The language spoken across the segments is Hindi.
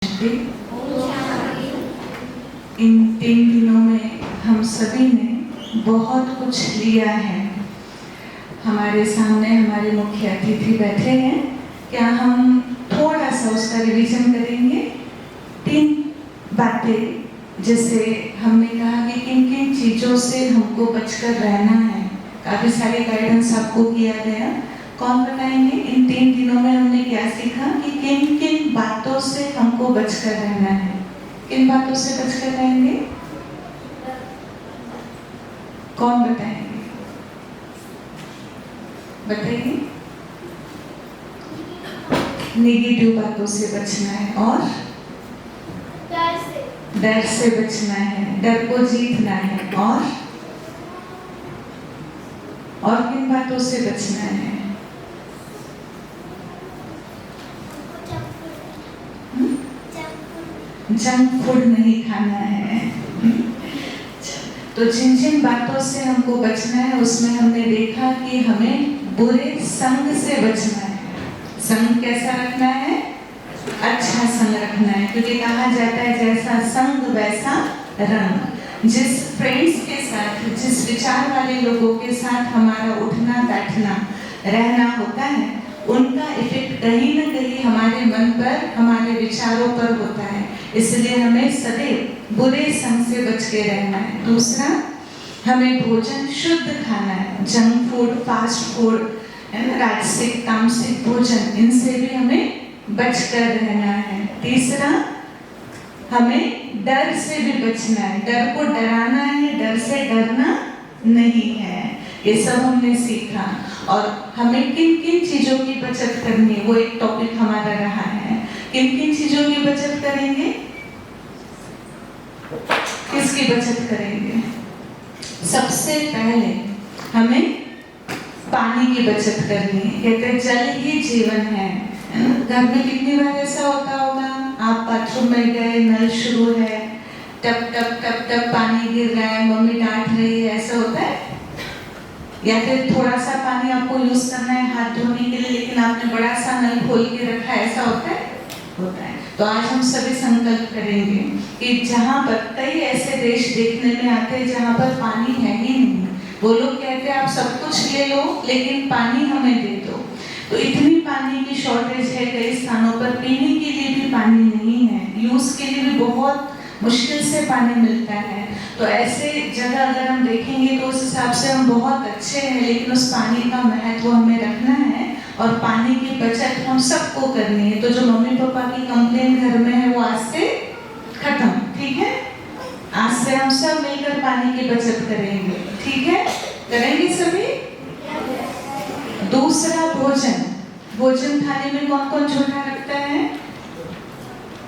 इन 3 दिनों में हम सभी ने बहुत कुछ लिया है। हमारे सामने हमारे मुख्य अतिथि बैठे हैं। क्या हम थोड़ा सा उसका रिवीजन करेंगे? 3 बातें, जैसे हमने कहा कि किन किन चीज़ों से हमको बचकर रहना है। काफ़ी सारे गाइडेंस आपको किया गया। कौन बताएंगे इन 3 दिनों में हमने क्या सीखा कि किन किन बातों से हमको बचकर रहना है? किन बातों से बचकर रहेंगे? कौन बताएंगे? बताइए। नेगेटिव बातों से बचना है और डर से बचना है, डर को जीतना है और किन बातों से बचना है? जंक फूड नहीं खाना है। तो जिन जिन बातों से हमको बचना है उसमें हमने देखा कि हमें बुरे संग से बचना है। संग कैसा रखना है? अच्छा संग रखना है, क्योंकि कहा जाता है जैसा संग वैसा रंग। जिस फ्रेंड्स के साथ, जिस विचार वाले लोगों के साथ हमारा उठना बैठना रहना होता है, उनका इफेक्ट कहीं न कहीं हमारे मन पर, हमारे विचारों पर होता है। इसलिए हमें सदैव बुरे संग से बच के रहना है। दूसरा, हमें भोजन शुद्ध खाना है। जंक फूड, फास्ट फूड, राजसिक तामसिक भोजन, इनसे भी हमें बचकर रहना है। तीसरा, हमें डर से भी बचना है। डर को डराना है, डर से डरना नहीं है। ये सब हमने सीखा। और हमें किन किन चीजों की बचत करनी है, वो एक टॉपिक हमारा रहा है। किन किन चीजों की बचत करेंगे? किसकी बचत करेंगे? सबसे पहले हमें पानी की बचत करनी है। कहते हैं जल ही जीवन है। घर में कितनी बार ऐसा होता होगा, आप बाथरूम में गए, नल शुरू है, टप टप टप टप पानी गिर रहा है, मम्मी डांट रही है, ऐसा होता है? या फिर थोड़ा सा पानी आपको यूज करना है हाथ धोने के लिए, लेकिन आपने बड़ा सा नल खोल के रखा है, ऐसा होता है? होता है। तो आज हम सभी संकल्प करेंगे कि जहाँ पर कई ऐसे देश देखने में आते हैं जहाँ पर पानी है ही नहीं, वो लोग कहते हैं आप सब कुछ ले लो लेकिन पानी हमें दे दो। तो इतनी पानी की शॉर्टेज है कई स्थानों पर, पीने के लिए भी पानी नहीं है, यूज के लिए भी बहुत मुश्किल से पानी मिलता है। तो ऐसे जगह अगर हम देखेंगे तो उस हिसाब से हम बहुत अच्छे हैं, लेकिन उस पानी का महत्व हमें रखना है और पानी की बचत हम सबको करनी है। तो जो मम्मी पापा की कंप्लेन घर में है वो आज से खत्म, ठीक है? आज से हम सब मिलकर पानी की बचत करेंगे, ठीक है? करेंगे सभी? दूसरा, भोजन। भोजन थाली में कौन कौन झूठा रखता है?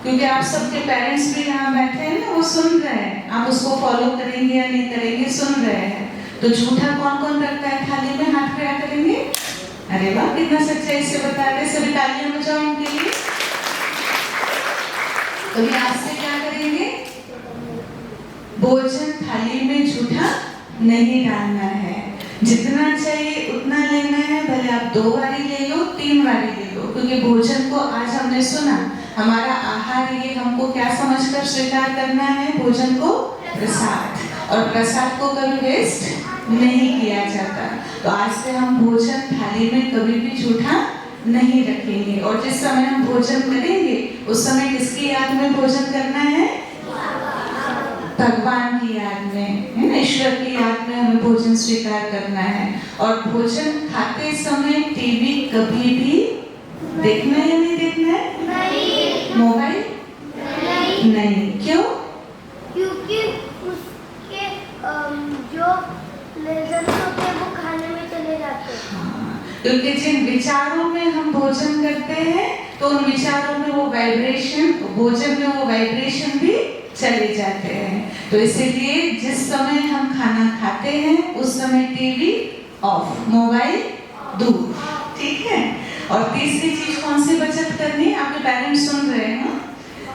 क्योंकि आप सबके पेरेंट्स भी यहाँ बैठे हैं ना, वो सुन रहे हैं। आप उसको फॉलो करेंगे या नहीं करेंगे, सुन रहे हैं। तो झूठा कौन कौन रखता है थाली में? हाथ खड़ा करेंगे। अरे वाह, कितना सच्चाई से बता रहे। सभी तालियां बजाओ इनके लिए। तो आज से क्या करेंगे? भोजन थाली में झूठा नहीं डालना है। जितना चाहिए उतना लेना है, भले आप 2 बारी ले लो, 3 बारी ले लो, क्योंकि भोजन को आज हमने सुना, हमारा आहार ये हमको क्या समझकर स्वीकार करना है? भोजन को प्रसाद, और प्रसाद को कभी वेस्ट नहीं किया जाता। तो आज से हम भोजन थाली में कभी भी झूठा नहीं रखेंगे। और जिस समय हम भोजन करेंगे उस समय किसकी याद में भोजन करना है? भगवान की याद में, है ना, ईश्वर की याद में हमें भोजन स्वीकार करना है। और भोजन खाते समय टीवी कभी भी देखना है या नहीं देखना है? नहीं। मोबाइल? नहीं। क्यों? क्योंकि उसके जो लेजर्स होते हैं वो खाने में चले जाते हैं। हाँ, क्योंकि जिन विचारों में हम भोजन करते हैं तो उन विचारों में वो वाइब्रेशन, भोजन में वो वाइब्रेशन भी चले जाते हैं। तो इसीलिए जिस समय हम खाना खाते हैं उस समय टीवी ऑफ, मोबाइल दूर, ठीक है? और तीसरी चीज कौन सी बचत करनी है? आपके पेरेंट्स सुन रहे हैं?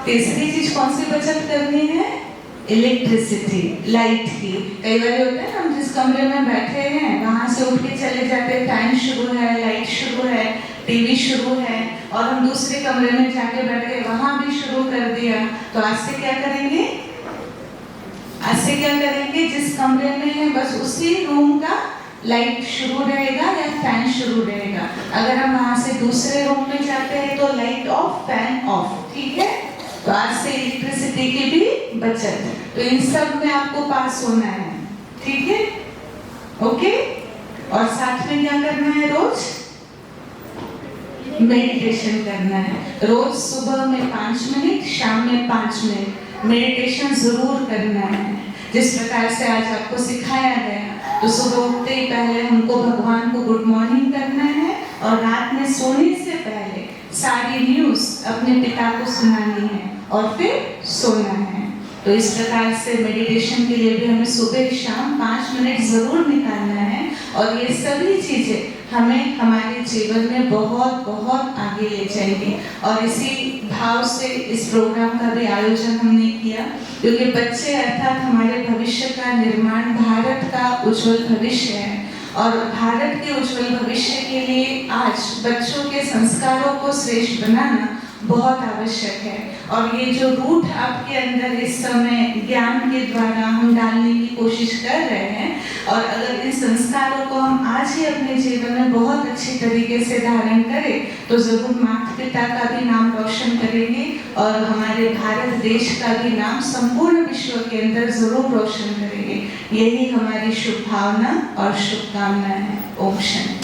तीसरी चीज कौन सी बचत करनी है? इलेक्ट्रिसिटी, लाइट की। कई बार होता है हम जिस कमरे में बैठे हैं वहां से उठ के चले जाते हैं, फैन शुरू है, लाइट शुरू है, टीवी शुरू है, और हम दूसरे कमरे में जाके बैठ गए, वहां भी शुरू कर दिया, तो आज से क्या करेंगे? आज से क्या करेंगे? जिस कमरे में है बस उसी रूम का लाइट शुरू रहेगा या फैन शुरू रहेगा। अगर हम वहां से दूसरे रूम में जाते हैं तो लाइट ऑफ, फैन ऑफ, ठीक है? तो आज से इलेक्ट्रिसिटी की भी बचत है। तो इन सब में आपको पास होना है, ठीक है? ओके? और साथ में क्या करना है? रोज मेडिटेशन करना है। रोज सुबह में 5 मिनट, शाम में 5 मिनट मेडिटेशन जरूर करना है। जिस प्रकार से आज आपको सिखाया गया, तो सुबह उठते ही पहले हमको भगवान को गुड मॉर्निंग करना है और रात में सोने से पहले सारी न्यूज़ अपने पिता को सुनानी है और फिर सोना है। तो इस प्रकार से मेडिटेशन के लिए भी हमें सुबह शाम 5 मिनट जरूर निकालना है और ये सभी चीजें हमें हमारे जीवन में बहुत बहुत आगे ले जाएगी। और इसी भाव से इस प्रोग्राम का भी आयोजन हमने किया, क्योंकि बच्चे अर्थात हमारे भविष्य का निर्माण, भारत का उज्जवल भविष्य है और भारत के उज्जवल भविष्य के लिए आज बच्चों के संस्कारों को श्रेष्ठ बनाना बहुत आवश्यक है। और ये जो रूट आपके अंदर इस समय ज्ञान के द्वारा हम डालने की कोशिश कर रहे हैं, और अगर इन संस्कारों को हम आज ही अपने जीवन में बहुत अच्छी तरीके से धारण करें तो जरूर माता पिता का भी नाम रोशन करेंगे और हमारे भारत देश का भी नाम संपूर्ण विश्व के अंदर जरूर रोशन करेंगे। यही हमारी शुभ भावना और शुभकामना है। ओम शांति।